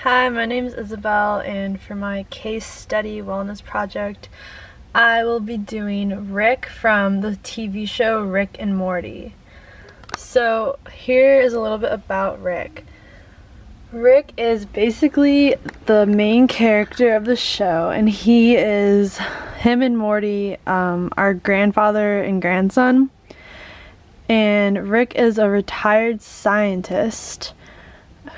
Hi, my name is Isabel, and for my case study wellness project, I will be doing Rick from the TV show Rick and Morty. So here is a little bit about Rick. Rick is basically the main character of the show, and him and Morty are grandfather and grandson. And Rick is a retired scientist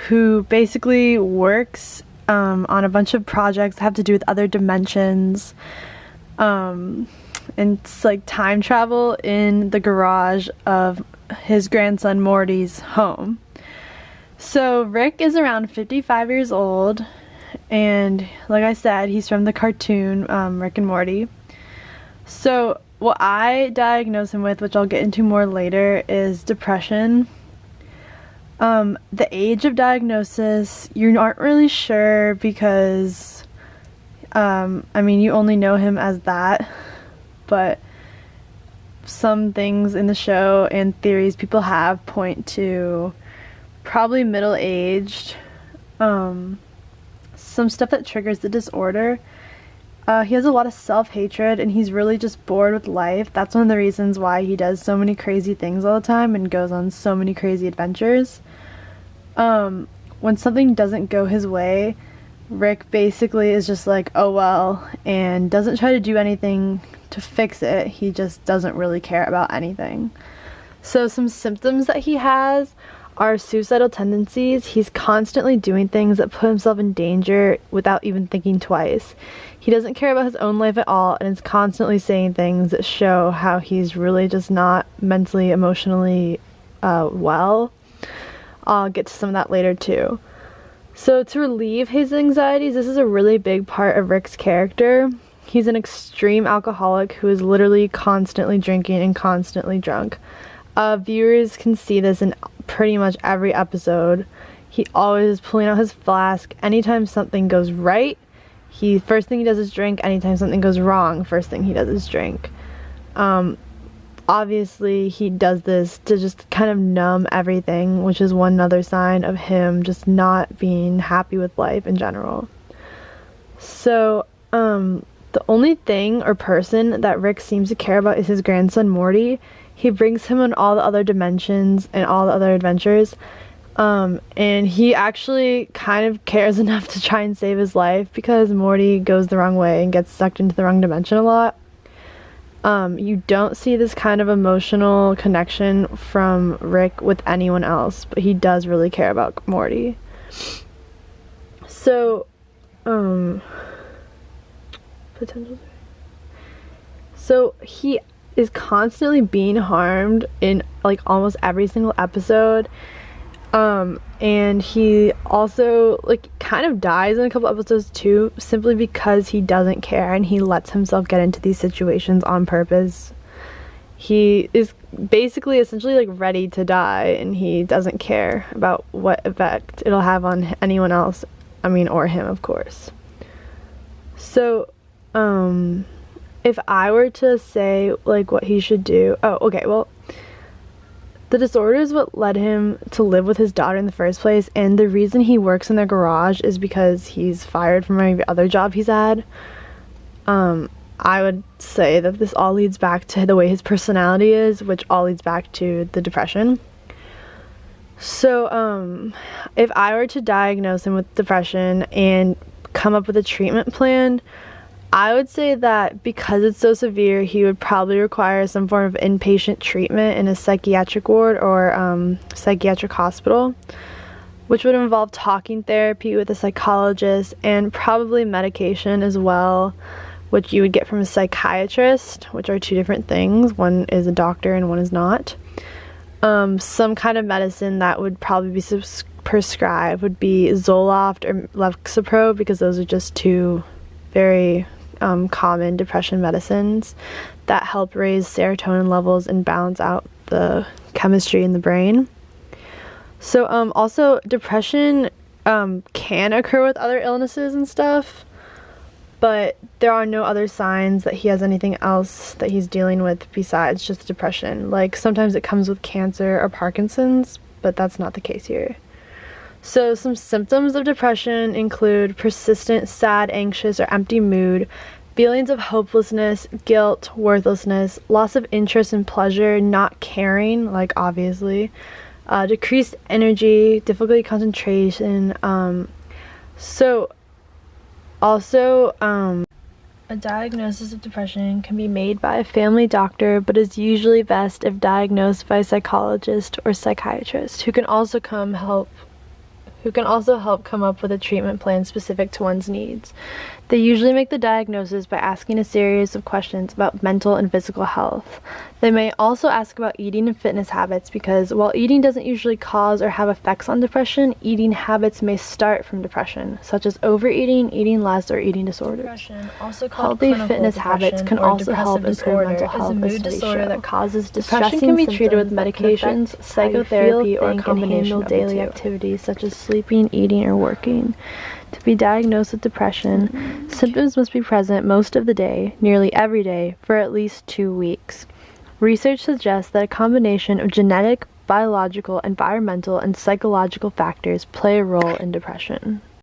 who basically works on a bunch of projects that have to do with other dimensions, and it's like time travel in the garage of his grandson Morty's home. So Rick is around 55 years old, and like I said, he's from the cartoon Rick and Morty. So what I diagnose him with, which I'll get into more later, is depression. The age of diagnosis, you aren't really sure because, you only know him as that, but some things in the show and theories people have point to probably middle-aged. Some stuff that triggers the disorder. He has a lot of self-hatred, and he's really just bored with life. That's one of the reasons why he does so many crazy things all the time and goes on so many crazy adventures. When something doesn't go his way, Rick basically is just like, oh well, and doesn't try to do anything to fix it. He just doesn't really care about anything. So some symptoms that he has are suicidal tendencies. He's constantly doing things that put himself in danger without even thinking twice. He doesn't care about his own life at all, and is constantly saying things that show how he's really just not mentally, emotionally well. I'll get to some of that later too. So to relieve his anxieties, this is a really big part of Rick's character. He's an extreme alcoholic who is literally constantly drinking and constantly drunk. Viewers can see this in pretty much every episode. He always is pulling out his flask. Anytime something goes right, first thing he does is drink. Anytime something goes wrong, first thing he does is drink. Obviously, he does this to just kind of numb everything, which is one other sign of him just not being happy with life in general. So, the only thing or person that Rick seems to care about is his grandson Morty. He brings him on all the other dimensions and all the other adventures. And he actually kind of cares enough to try and save his life because Morty goes the wrong way and gets sucked into the wrong dimension a lot. You don't see this kind of emotional connection from Rick with anyone else, but he does really care about Morty. So, So he is constantly being harmed in like almost every single episode. And he also like kind of dies in a couple episodes too, simply because he doesn't care and he lets himself get into these situations on purpose. He is basically essentially like ready to die, and he doesn't care about what effect it'll have on anyone else, or him, of course. So if I were to say like what he should do, the disorder is what led him to live with his daughter in the first place, and the reason he works in their garage is because he's fired from every other job he's had. I would say that this all leads back to the way his personality is, which all leads back to the depression. So, if I were to diagnose him with depression and come up with a treatment plan, I would say that because it's so severe, he would probably require some form of inpatient treatment in a psychiatric ward or psychiatric hospital, which would involve talking therapy with a psychologist and probably medication as well, which you would get from a psychiatrist, which are two different things. One is a doctor and one is not. Some kind of medicine that would probably be prescribed would be Zoloft or Lexapro, because those are just two very common depression medicines that help raise serotonin levels and balance out the chemistry in the brain. So also depression can occur with other illnesses and stuff, but there are no other signs that he has anything else that he's dealing with besides just depression. Like sometimes it comes with cancer or Parkinson's, but that's not the case here. So some symptoms of depression include persistent sad, anxious, or empty mood, feelings of hopelessness, guilt, worthlessness, loss of interest and pleasure, not caring, like obviously, decreased energy, difficulty concentration. A diagnosis of depression can be made by a family doctor, but is usually best if diagnosed by a psychologist or psychiatrist, who can also help come up with a treatment plan specific to one's needs. They usually make the diagnosis by asking a series of questions about mental and physical health. They may also ask about eating and fitness habits, because while eating doesn't usually cause or have effects on depression, eating habits may start from depression, such as overeating, eating less, or eating disorders. Depression, also called Healthy fitness habits can also help improve mental health, is a mood disorder that causes depression. Can be treated with medications, psychotherapy, or a combination of daily activities such as sleeping, eating, or working. To be diagnosed with depression, symptoms must be present most of the day, nearly every day, for at least 2 weeks. Research suggests that a combination of genetic, biological, environmental, and psychological factors play a role in depression.